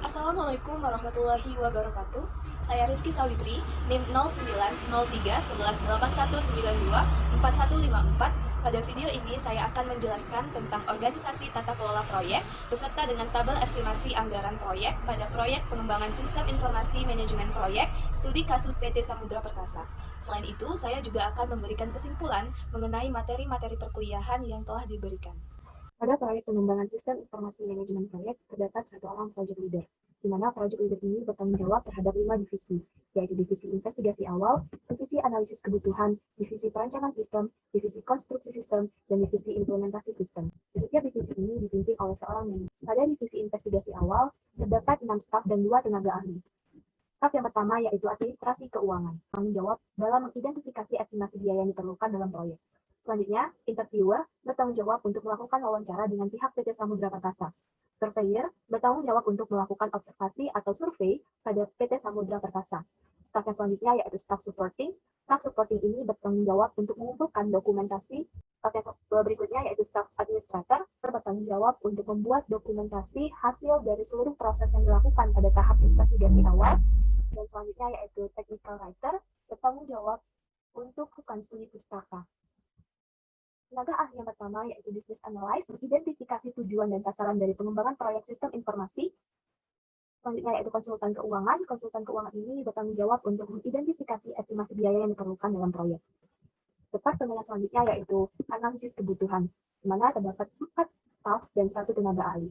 Assalamualaikum warahmatullahi wabarakatuh. Saya Rizky Sawitri, NIM 09031181924154. Pada video ini saya akan menjelaskan tentang organisasi tata kelola proyek beserta dengan tabel estimasi anggaran proyek pada proyek pengembangan sistem informasi manajemen proyek studi kasus PT Samudra Perkasa. Selain itu, saya juga akan memberikan kesimpulan mengenai materi-materi perkuliahan yang telah diberikan. Pada proyek pengembangan sistem informasi manajemen proyek, terdapat satu orang project leader, di mana project leader ini bertanggung jawab terhadap 5 divisi, yaitu divisi investigasi awal, divisi analisis kebutuhan, divisi perancangan sistem, divisi konstruksi sistem, dan divisi implementasi sistem. Di setiap divisi ini dipimpin oleh seorang manajer. Pada divisi investigasi awal, terdapat 6 staf dan 2 tenaga ahli. Staf yang pertama yaitu administrasi keuangan, tanggung jawab dalam mengidentifikasi estimasi biaya yang diperlukan dalam proyek. Selanjutnya, interviewer bertanggung jawab untuk melakukan wawancara dengan pihak PT Samudra Perkasa. Surveyor bertanggung jawab untuk melakukan observasi atau survei pada PT Samudra Perkasa. Staf yang selanjutnya yaitu staf supporting. Staf supporting ini bertanggung jawab untuk mengumpulkan dokumentasi. Staf yang berikutnya yaitu staf administrator bertanggung jawab untuk membuat dokumentasi hasil dari seluruh proses yang dilakukan pada tahap investigasi awal. Dan selanjutnya yaitu technical writer bertanggung jawab untuk melakukan studi pustaka. Tenaga ahli yang pertama yaitu business analyst, identifikasi tujuan dan sasaran dari pengembangan proyek sistem informasi. Selanjutnya yaitu konsultan keuangan. Konsultan keuangan ini bertanggung jawab untuk mengidentifikasi estimasi biaya yang diperlukan dalam proyek. Departemen selanjutnya yaitu analisis kebutuhan, di mana terdapat 4 staf dan 1 tenaga ahli.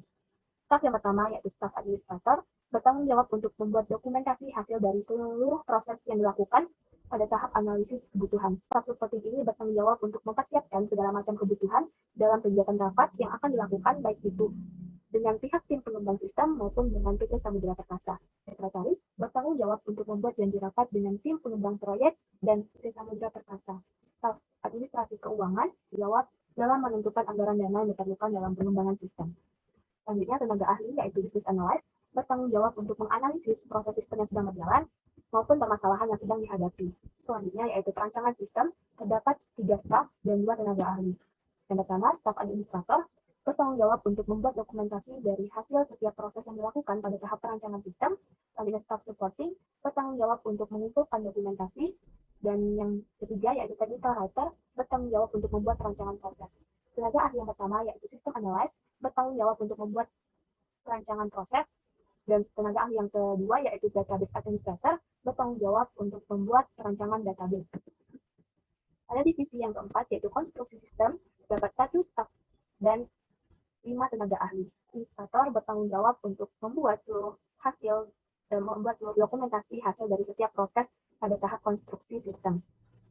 Staf yang pertama yaitu staf administrator, bertanggung jawab untuk membuat dokumentasi hasil dari seluruh proses yang dilakukan pada tahap analisis kebutuhan. Staf supporting ini bertanggung jawab untuk mempersiapkan segala macam kebutuhan dalam kegiatan rapat yang akan dilakukan baik itu dengan pihak tim pengembang sistem maupun dengan PT Samudra Perkasa. Sekretaris bertanggung jawab untuk membuat janji rapat dengan tim pengembang proyek dan PT Samudra Perkasa. Staf administrasi keuangan jawab dalam menentukan anggaran dana yang diperlukan dalam pengembangan sistem. Selanjutnya, tenaga ahli yaitu business analyst bertanggung jawab untuk menganalisis proses sistem yang sedang berjalan maupun permasalahan yang sedang dihadapi. Selanjutnya yaitu perancangan sistem, terdapat 3 staf dan 2 tenaga ahli. Yang pertama, staf administrator bertanggung jawab untuk membuat dokumentasi dari hasil setiap proses yang dilakukan pada tahap perancangan sistem. Selanjutnya, staf supporting bertanggung jawab untuk mengumpulkan dokumentasi. Dan yang ketiga yaitu technical writer bertanggung jawab untuk membuat perancangan proses. Tenaga ahli yang pertama yaitu system analyst bertanggung jawab untuk membuat perancangan proses. Dan tenaga ahli yang kedua yaitu database administrator bertanggung jawab untuk membuat perancangan database. Pada divisi yang keempat yaitu konstruksi sistem, terdapat 1 staf dan 5 tenaga ahli. Administrator bertanggung jawab untuk membuat seluruh hasil dan membuat seluruh dokumentasi hasil dari setiap proses pada tahap konstruksi sistem.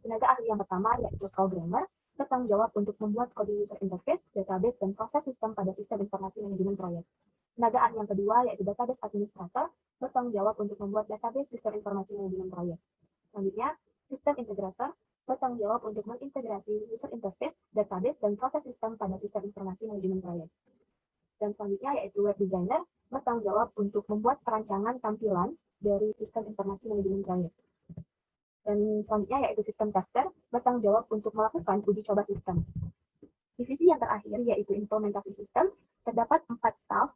Tenaga ahli yang pertama yaitu programmer bertanggung jawab untuk membuat kode user interface, database, dan proses sistem pada sistem informasi manajemen proyek. Tenaga ahli yang kedua yaitu database administrator bertanggung jawab untuk membuat database sistem informasi manajemen proyek. Selanjutnya, sistem integrator bertanggung jawab untuk mengintegrasi user interface, database, dan proses sistem pada sistem informasi manajemen proyek. Dan selanjutnya yaitu web designer bertanggung jawab untuk membuat perancangan tampilan dari sistem informasi manajemen proyek. Dan selanjutnya yaitu sistem tester bertanggung jawab untuk melakukan uji coba sistem. Divisi yang terakhir yaitu implementasi sistem, terdapat 4 staf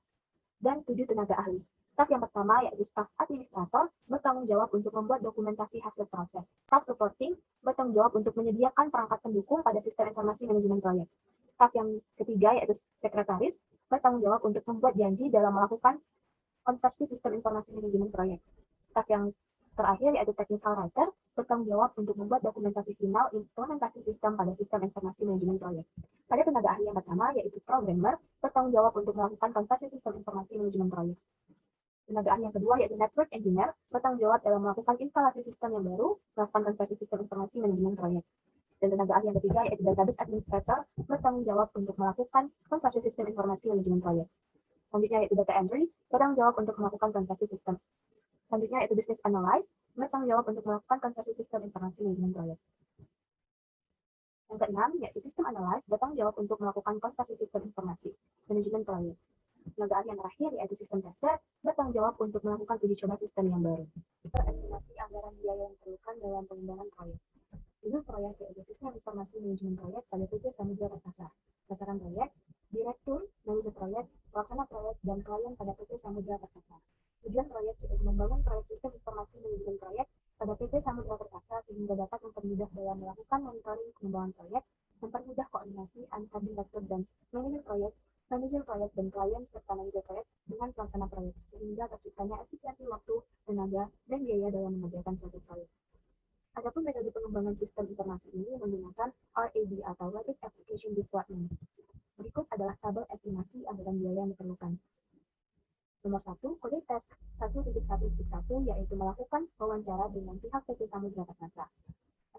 dan 7 tenaga ahli. Staf yang pertama yaitu staf administrator bertanggung jawab untuk membuat dokumentasi hasil proses. Staf supporting bertanggung jawab untuk menyediakan perangkat pendukung pada sistem informasi manajemen proyek. Staf yang ketiga yaitu sekretaris bertanggung jawab untuk membuat janji dalam melakukan konversi sistem informasi manajemen proyek. Staf yang terakhir yaitu technical writer bertanggung jawab untuk membuat dokumentasi final implementasi sistem pada sistem informasi manajemen proyek. Pada tenaga ahli yang pertama yaitu programmer bertanggung jawab untuk melakukan konversi sistem informasi manajemen proyek. Tenaga ahli yang kedua yaitu network engineer bertanggung jawab dalam melakukan instalasi sistem yang baru, melakukan konversi sistem informasi manajemen proyek. Dan tenaga ahli yang ketiga yaitu database administrator bertanggung jawab untuk melakukan konversi sistem informasi manajemen proyek. Selanjutnya yaitu data entry bertanggung jawab untuk melakukan konversi sistem. Selanjutnya yaitu business analyst bertanggung jawab untuk melakukan konversi sistem informasi manajemen proyek. Yang keenam yaitu sistem analyst bertanggung jawab untuk melakukan konversi sistem informasi manajemen proyek. Tenaga ahli yang terakhir yaitu sistem tester bertanggung jawab untuk melakukan uji coba sistem yang baru. Estimasi anggaran biaya yang diperlukan dalam pengembangan proyek. Judul proyek yaitu sistem informasi manajemen proyek pada PT Samudra Perkasa. Sasaran proyek, direktur, manajer proyek, pelaksana proyek, dan klien pada PT Samudra Perkasa. Tujuan proyek yaitu membangun proyek sistem informasi manajemen proyek pada PT Samudra Perkasa sehingga dapat mempermudah dalam melakukan monitoring pengembangan proyek, mempermudah koordinasi antar direktur dan manajer proyek dan klien serta manajer proyek dengan pelaksana proyek, sehingga terciptanya efisiensi waktu, tenaga, dan biaya dalam mengerjakan suatu proyek. Adapun metode pengembangan sistem informasi ini menggunakan RAD atau Rapid Application Deployment. Berikut adalah tabel estimasi anggaran biaya yang diperlukan. Nomor 1, kode tes 1.1.1 yaitu melakukan wawancara dengan pihak PT Samudra Perkasa.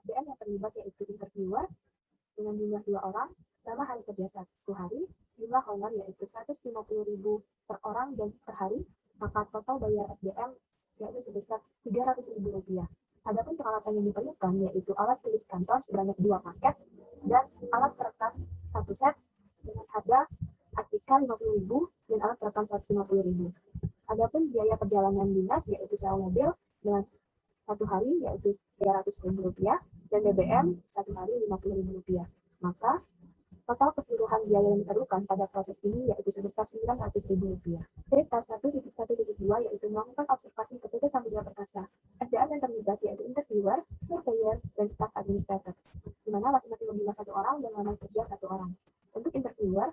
SDM yang terlibat yaitu interviewer dengan jumlah 2 orang, lama hari kerja 1 hari, jumlah honor yaitu 150.000 per orang dan per hari, maka total bayar SDM yaitu sebesar Rp300.000. Adapun peralatan yang diperlukan yaitu alat tulis kantor sebanyak 2 paket dan alat perekam 1 set dengan harga artikel 50.000 dan alat perekam 150.000. Adapun biaya perjalanan dinas yaitu sewa mobil dengan 1 hari yaitu Rp300.000 dan BBM 1 hari Rp50.000. Maka total keseluruhan biaya yang diperlukan pada proses ini yaitu sebesar Rp900.000. Tes 1.1.2 yaitu melakukan observasi ke PT Samudra Perkasa. SDM yang terlibat yaitu interviewer, surveyor, dan staf administrator, di mana masing-masing berjumlah 1 orang dan lama kerja 1 orang. Untuk interviewer,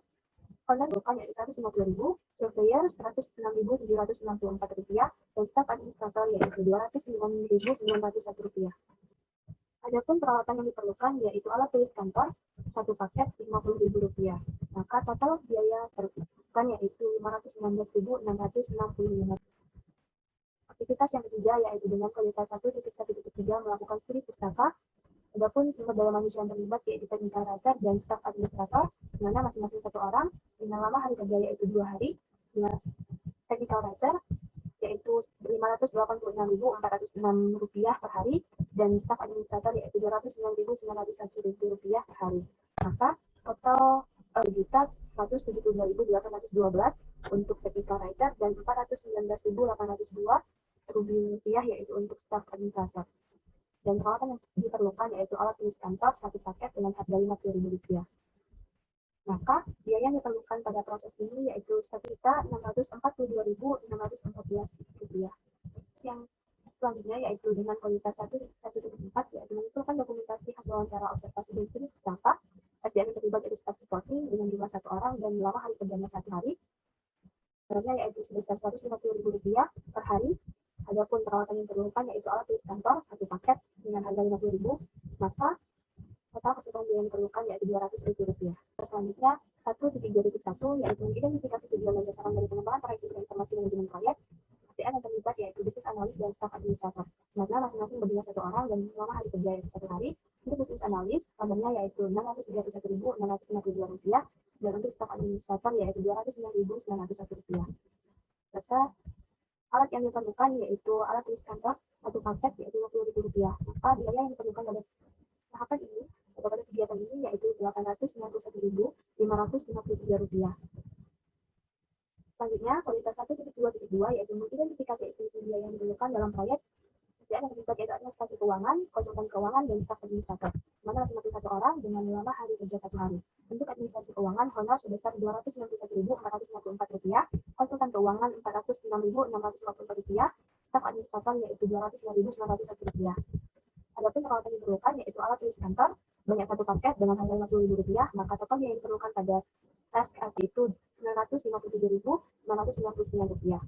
honor bukan yaitu Rp150.000, surveyor Rp106.764, dan staf administrator yaitu Rp209.901. Adapun peralatan yang diperlukan yaitu alat tulis kantor, 1 paket Rp50.000. Maka total biaya terbutuhkan yaitu Rp519.665. Aktivitas yang ketiga yaitu dengan kualitas 1.1.3 melakukan studi pustaka. Adapun sumber daya manusia yang terlibat yaitu technical writer dan staf administrator, di mana masing-masing 1 orang dengan lama hari kerja yaitu 2 hari. Dengan technical writer yaitu Rp586.406 per hari dan staf administrator yaitu Rp209.901 per hari. Maka total Rp1.172.812 untuk technical writer dan Rp419.802 yaitu untuk staf administrator. Dan peralatan yang diperlukan yaitu alat tulis kantor 1 paket dengan harga Rp50.000. Maka biaya yang diperlukan pada proses ini yaitu Rp1.642.614. Yang selanjutnya yaitu dengan kualitas 1.4 yaitu mengumpulkan dokumentasi hasil wawancara observasi dan studi pustaka. SDM yang terlibat yaitu staff supporting dengan jumlah 1 orang dan lama hari kerjanya 1 hari. Harganya yaitu sebesar Rp150.000 per hari. Adapun peralatan yang diperlukan yaitu alat tulis kantor 1 paket dengan harga Rp50.000. Maka total keseluruhan biaya yang diperlukan yaitu Rp200.000. Selanjutnya 1.2.1 yaitu identifikasi tujuan dan sasaran dari pengembangan proyek sistem informasi manajemen proyek. SDM yang terlibat yaitu bisnis analis dan staf administrator. Karena masing-masing berdua 1 orang dan lama hari kerja yaitu 1 hari. Untuk bisnis analis, harganya yaitu Rp631.652 dan untuk staf administrator yaitu Rp209.901. Serta alat yang diperlukan yaitu alat tulis kantor 1 paket yaitu Rp50.000. Maka biaya yang diperlukan pada tahapan ini atau pada kegiatan ini yaitu Rp891.553. Selanjutnya, kualitas 1.2.2 yaitu mengidentifikasi estimasi biaya yang diperlukan dalam proyek. SDM yang terlibat yaitu administrasi keuangan, konsultan keuangan, dan staf administrator, mana masing-masing 1 orang dengan lama hari kerja 1 hari. Untuk administrasi keuangan, honor sebesar Rp291.454, konsultan keuangan Rp406.654, staf administrator yaitu Rp209.901. Adapun peralatan yang diperlukan yaitu alat tulis kantor sebanyak 1 paket dengan harga Rp50.000, maka total biaya yang diperlukan pada task itu Rp957.999.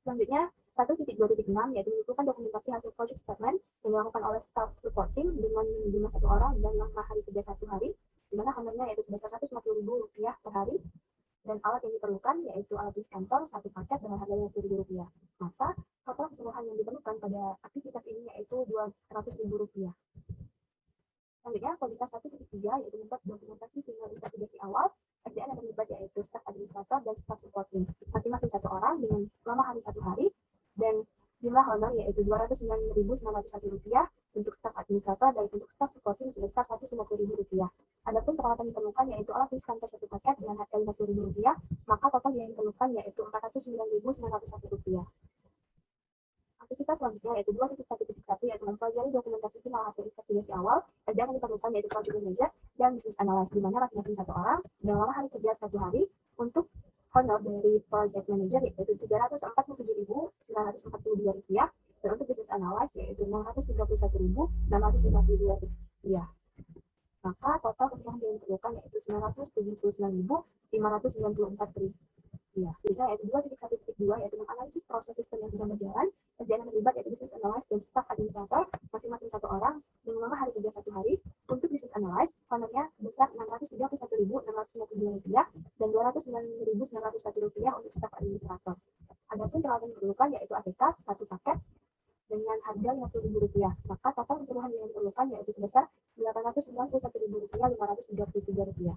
Selanjutnya 1.2.6 yaitu mengumpulkan dokumentasi hasil project statement yang dilakukan oleh staff supporting dengan jumlah 1 orang dan lama hari kerja 1 hari, di mana honornya yaitu sebesar Rp150.000 per hari. Dan alat yang diperlukan yaitu alat tulis kantor 1 paket dengan harga Rp50.000. Maka total keseluruhan yang diperlukan pada aktivitas ini yaitu Rp200.000. Selanjutnya, kualitas 1.3 yaitu membuat dokumentasi tinggal investigasi awal. SDM yang terlibat yaitu staf administrator dan staf supporting, masing-masing 1 orang dengan lama hari 1 hari, dan jumlah honor yaitu Rp209.901 untuk staf administrator dan untuk staf supporting sebesar Rp150.000. Adapun peralatan yang diperlukan yaitu alat tulis kantor 1 paket dengan harga Rp50.000, maka total yang diperlukan yaitu Rp409.901. Aktivitas selanjutnya yaitu 2.1.1 yaitu mempelajari dokumentasi final hasil investigasi awal. SDM yang diperlukan yaitu project manager dan business analyst, di mana masing-masing 1 orang dan lama hari kerja 1 hari. Untuk honor dari project manager yaitu Rp347.942, dan untuk business analyst yaitu Rp631.652. Maka total keseluruhan yang diperlukan yaitu Rp979.594. Yaitu 2.1.2 yaitu menganalisis proses sistem yang sedang berjalan. Kerjaan yang terlibat yaitu business analyst dan staff administrator masing-masing 1 orang dengan hari kerja 1 hari. Untuk business analyst, honornya sebesar Rp631.652 dan Rp209.901 untuk staf administrator. Adapun peralatan yang diperlukan yaitu ATK 1 paket dengan harga Rp50.000. Maka total keseluruhan yang diperlukan yaitu sebesar Rp891.533.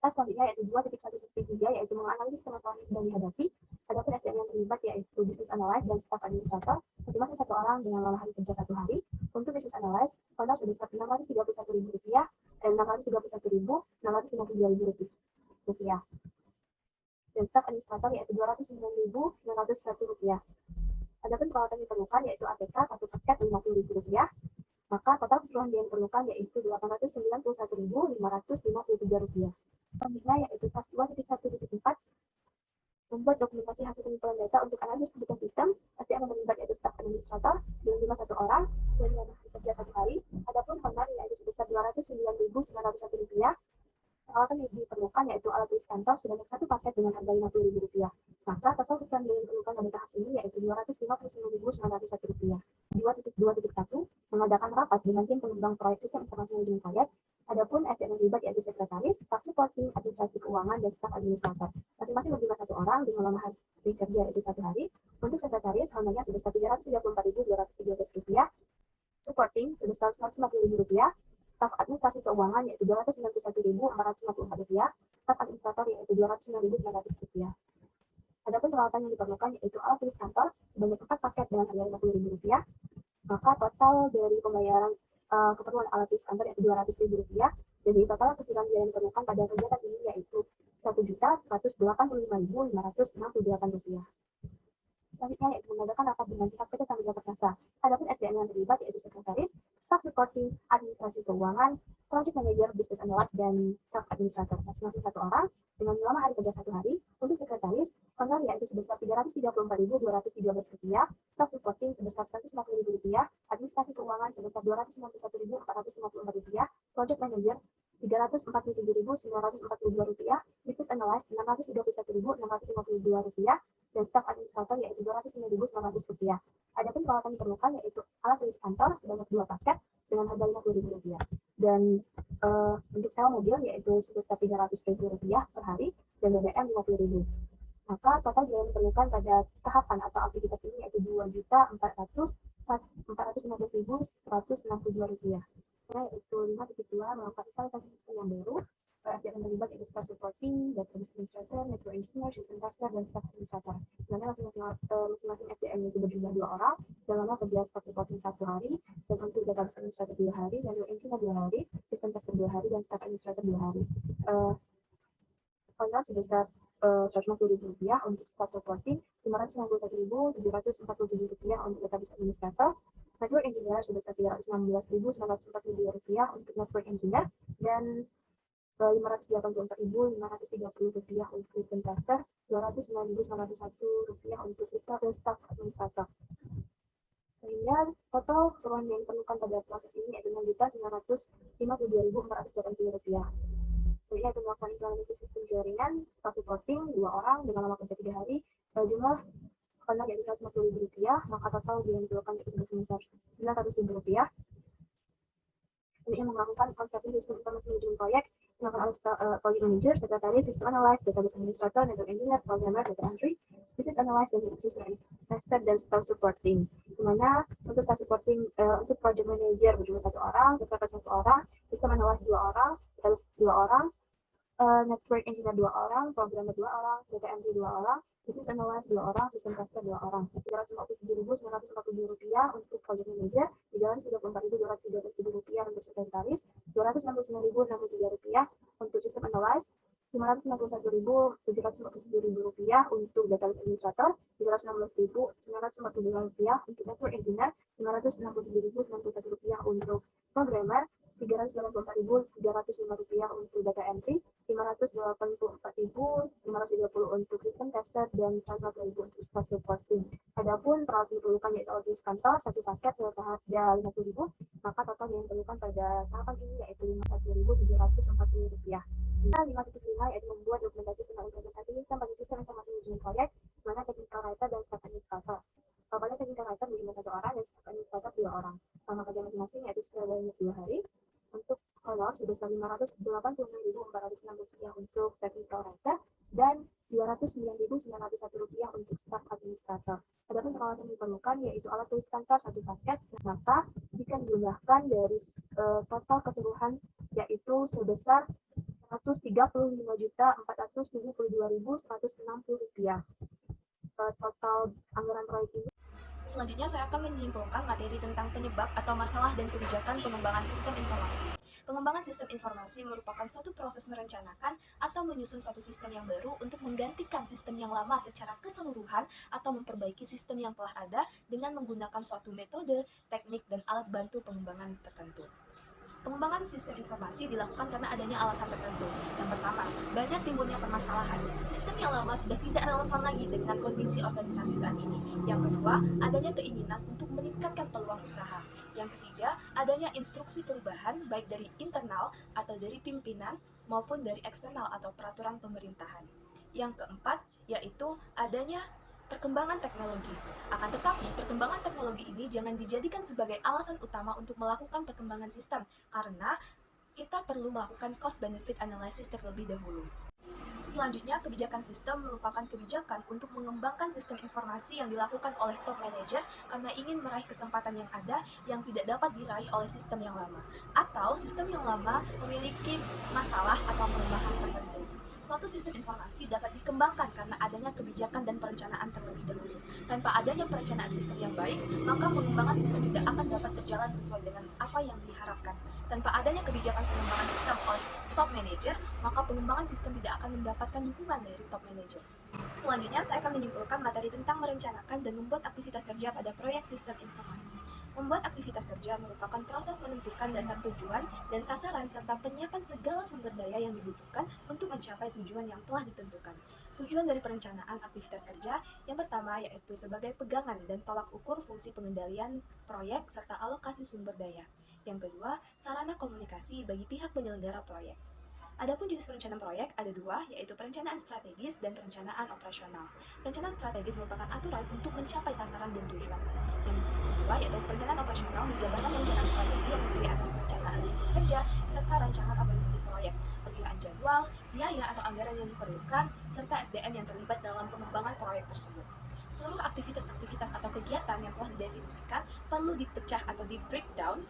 Selanjutnya yaitu 2.1.3 yaitu menganalisis permasalahan yang sedang dihadapi. Adapun SDM yang terlibat yaitu business analyst dan staff administrator masing-masing 1 orang dengan hari kerja 1 hari. Untuk business analyst, honor sebesar Rp631.000 dan Rp631.652. Dan staff administrator yaitu Rp209.901. Adapun peralatan yang diperlukan yaitu ATK 1 paket Rp50.000. Maka total keseluruhan yang diperlukan yaitu Rp891.553. Selanjutnya yaitu tas 2.1.4 membuat dokumentasi hasil pengumpulan data untuk analisis kebutuhan sistem. SDM yang terlibat yaitu staf administrator dengan jumlah 1 orang dan hari kerja 1 hari. Adapun honor yaitu sebesar Rp209.901. Peralatan yang diperlukan yaitu alat tulis kantor sebanyak 1 paket dengan harga Rp50.000. Maka total keseluruhan yang diperlukan pada tahap ini yaitu Rp259.901. 2.2.1 mengadakan rapat dengan tim pengembang proyek sistem informasi manajemen proyek. Adapun SDM yang terlibat yaitu sekretaris, staf supporting, administrasi keuangan, dan staf administrator. Masing-masing berjumlah 1 orang dengan hari kerja yaitu 1 hari. Untuk sekretaris, honornya sebesar Rp334.213. Supporting sebesar Rp150.000. Staf administrasi keuangan yaitu Rp291.454. Staf administrator yaitu Rp209.900. Adapun peralatan yang diperlukan yaitu alat tulis kantor sebanyak 4 paket dengan harga Rp50.000. Maka total dari pembayaran keperluan alat tulis kantor yaitu Rp200.000. Jadi total keseluruhan biaya yang diperlukan pada kegiatan ini yaitu Rp1.185.568. Selanjutnya yaitu mengadakan rapat dengan pihak PT Samudra Perkasa. Adapun SDM yang terlibat yaitu sekretaris, staff supporting, administrasi keuangan, project manager, business analyst, dan staff administrator masing-masing 1 orang dengan hari kerja 1 hari. Untuk sekretaris, honor yaitu sebesar Rp334.213, staff supporting sebesar Rp150.000, administrasi keuangan sebesar Rp291.454, project manager Rp347.942, business analyst Rp621.652, dan staf administrator yaitu Rp209.900. Adapun peralatan diperlukan yaitu alat tulis kantor sebanyak 2 paket dengan harga Rp50.000. Dan untuk sewa mobil yaitu sebesar Rp300.000 per hari dan BBM Rp50.000. Maka total biaya yang diperlukan pada tahapan atau aktivitas ini yaitu Rp2.415.162. Yaitu 5.2 melakukan instalasi sistem yang baru. Yang terlibat yaitu staff supporting, database administrator, network engineer, system tester, dan staff administrator. Dimana masing-masing SDM itu berjumlah 2 orang, dalam kerja staff supporting 1 hari, dan untuk database administrator 2 hari, dan network engineer 2 hari, system tester 2 hari, dan staff administrator 2 hari. Honor sebesar Rp150.000 untuk staff supporting, Rp591.747 untuk database administrator, network engineer sebesar Rp316.942 untuk network engineer, dan Rp584.530 untuk sistem tester, Rp209.901 untuk staff administrator. Sehingga total keseluruhan yang diperlukan pada proses ini yaitu Rp6.952.480. Sehingga itu melakukan implementasi sistem jaringan, staff supporting 2 orang dengan lama kerja 3 hari, jumlah honor yaitu Rp150.000, maka total yang diperlukan yaitu sebesar Rp900.000. Ini yang melakukan konsepsi sistem informasi manajemen proyek, melakukan project manager, sekretaris, system analyst, database administrator, network engineer, programmer, data entry, business analyst, dan system tester, dan staff supporting. Dimana untuk staff supporting untuk project manager berjumlah 1 orang, sekretaris 1 orang, system analyst 2 orang, database 2 orang, network engineer 2 orang, programmer 2 orang, data entry 2 orang, business analyst 2 orang, system tester 2 orang. Rp347.942 untuk project manager, Rp334.237 untuk sekretaris, Rp269.063 untuk system analyst, Rp591.747 untuk database administrator, Rp316.942 untuk network engineer, Rp567.091 untuk programmer, Rp384.305 untuk data entry, Rp584.530 untuk sistem tester, dan Rp101.000 untuk staff supporting. Adapun peralatan yang diperlukan yaitu alat tulis kantor, satu paket secara harga Rp50.000, maka total yang diperlukan pada tahapan ini yaitu Rp51.740. Nah, 5.5 yaitu membuat dokumentasi tentang implementasi sistem informasi manajemen proyek, mana technical writer dan staff administrator. Pada technical writer berjumlah 1 orang dan staff administrator 2 orang. Selama kerja masing-masing yaitu sebanyak 2 hari. Untuk honor sebesar Rp586.406 untuk technical writer dan Rp209.901 untuk staff administrator. Adapun peralatan yang diperlukan yaitu alat tulis kantor 1 paket, maka jika dijumlahkan dari total keseluruhan yaitu sebesar Rp135.472.160. Total anggaran proyek ini. Selanjutnya saya akan menyimpulkan materi tentang penyebab atau masalah dan kebijakan pengembangan sistem informasi. Pengembangan sistem informasi merupakan suatu proses merencanakan atau menyusun suatu sistem yang baru untuk menggantikan sistem yang lama secara keseluruhan atau memperbaiki sistem yang telah ada dengan menggunakan suatu metode, teknik, dan alat bantu pengembangan tertentu. Pengembangan sistem informasi dilakukan karena adanya alasan tertentu. Yang pertama, banyak timbulnya permasalahan. Sistem yang lama sudah tidak relevan lagi dengan kondisi organisasi saat ini. Yang kedua, adanya keinginan untuk meningkatkan peluang usaha. Yang ketiga, adanya instruksi perubahan baik dari internal atau dari pimpinan maupun dari eksternal atau peraturan pemerintahan. Yang keempat, yaitu adanya perkembangan teknologi. Akan tetapi, perkembangan teknologi ini jangan dijadikan sebagai alasan utama untuk melakukan perkembangan sistem, karena kita perlu melakukan cost-benefit analysis terlebih dahulu. Selanjutnya, kebijakan sistem merupakan kebijakan untuk mengembangkan sistem informasi yang dilakukan oleh top manager karena ingin meraih kesempatan yang ada yang tidak dapat diraih oleh sistem yang lama, atau sistem yang lama memiliki masalah atau kelemahan tertentu. Suatu sistem informasi dapat dikembangkan karena adanya kebijakan dan perencanaan terlebih dahulu. Tanpa adanya perencanaan sistem yang baik, maka pengembangan sistem tidak akan dapat berjalan sesuai dengan apa yang diharapkan. Tanpa adanya kebijakan pengembangan sistem oleh top manager, maka pengembangan sistem tidak akan mendapatkan dukungan dari top manager. Selanjutnya, saya akan menyimpulkan materi tentang merencanakan dan membuat aktivitas kerja pada proyek sistem informasi. Membuat aktivitas kerja merupakan proses menentukan dasar tujuan dan sasaran serta penyiapan segala sumber daya yang dibutuhkan untuk mencapai tujuan yang telah ditentukan. Tujuan dari perencanaan aktivitas kerja yang pertama yaitu sebagai pegangan dan tolak ukur fungsi pengendalian proyek serta alokasi sumber daya. Yang kedua, sarana komunikasi bagi pihak penyelenggara proyek. Adapun jenis perencanaan proyek ada 2, yaitu perencanaan strategis dan perencanaan operasional. Perencanaan strategis merupakan aturan untuk mencapai sasaran dan tujuan. Yang kedua, yaitu perencanaan operasional menjabarkan rencana strategi yang terdiri atas perencanaan kerja serta rancangan organisasi proyek, perkiraan jadwal, biaya atau anggaran yang diperlukan, serta SDM yang terlibat dalam pengembangan proyek tersebut. Seluruh aktivitas-aktivitas atau kegiatan yang telah didefinisikan perlu dipecah atau di-breakdown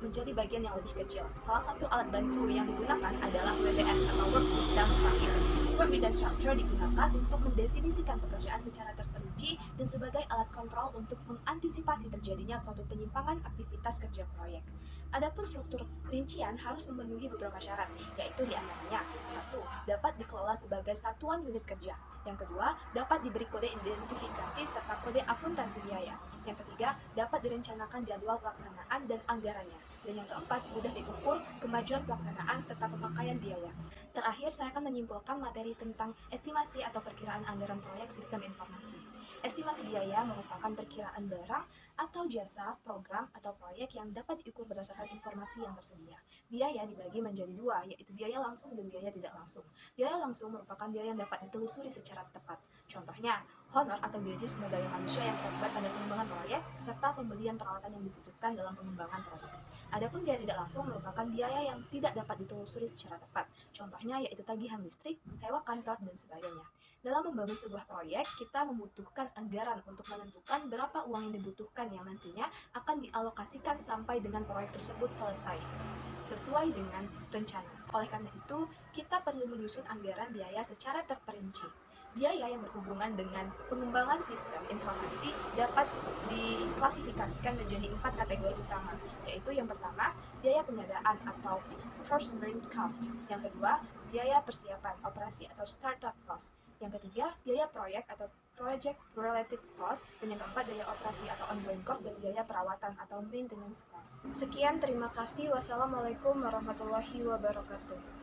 menjadi bagian yang lebih kecil. Salah satu alat bantu yang digunakan adalah WBS atau Work Breakdown Structure. Work Breakdown Structure digunakan untuk mendefinisikan pekerjaan secara terperinci dan sebagai alat kontrol untuk mengantisipasi terjadinya suatu penyimpangan aktivitas kerja proyek. Adapun struktur rincian harus memenuhi beberapa syarat, yaitu diantaranya 1. Dapat dikelola sebagai satuan unit kerja. Yang kedua, dapat diberi kode identifikasi serta kode akuntansi biaya. Yang ketiga, dapat direncanakan jadwal pelaksanaan dan anggarannya. Dan yang keempat, mudah diukur kemajuan pelaksanaan serta pemakaian biaya. Terakhir, saya akan menyimpulkan materi tentang estimasi atau perkiraan anggaran proyek sistem informasi. Estimasi biaya merupakan perkiraan barang atau jasa, program, atau proyek yang dapat diukur berdasarkan informasi yang tersedia. Biaya dibagi menjadi 2, yaitu biaya langsung dan biaya tidak langsung. Biaya langsung merupakan biaya yang dapat ditelusuri secara tepat. Contohnya, honor atau gaji sumber daya manusia yang terlibat pada pengembangan proyek, serta pembelian peralatan yang dibutuhkan dalam pengembangan proyek. Adapun biaya tidak langsung merupakan biaya yang tidak dapat ditelusuri secara tepat. Contohnya yaitu tagihan listrik, sewa kantor, dan sebagainya. Dalam membangun sebuah proyek, kita membutuhkan anggaran untuk menentukan berapa uang yang dibutuhkan yang nantinya akan dialokasikan sampai dengan proyek tersebut selesai, sesuai dengan rencana. Oleh karena itu, kita perlu menyusun anggaran biaya secara terperinci. Biaya yang berhubungan dengan pengembangan sistem informasi dapat diklasifikasikan menjadi 4 kategori utama, yaitu yang pertama, biaya pengadaan atau first burn cost. Yang kedua, biaya persiapan operasi atau startup cost. Yang ketiga, biaya proyek atau project related cost. Dan yang keempat, biaya operasi atau ongoing cost dan biaya perawatan atau maintenance cost. Sekian, terima kasih. Wassalamualaikum warahmatullahi wabarakatuh.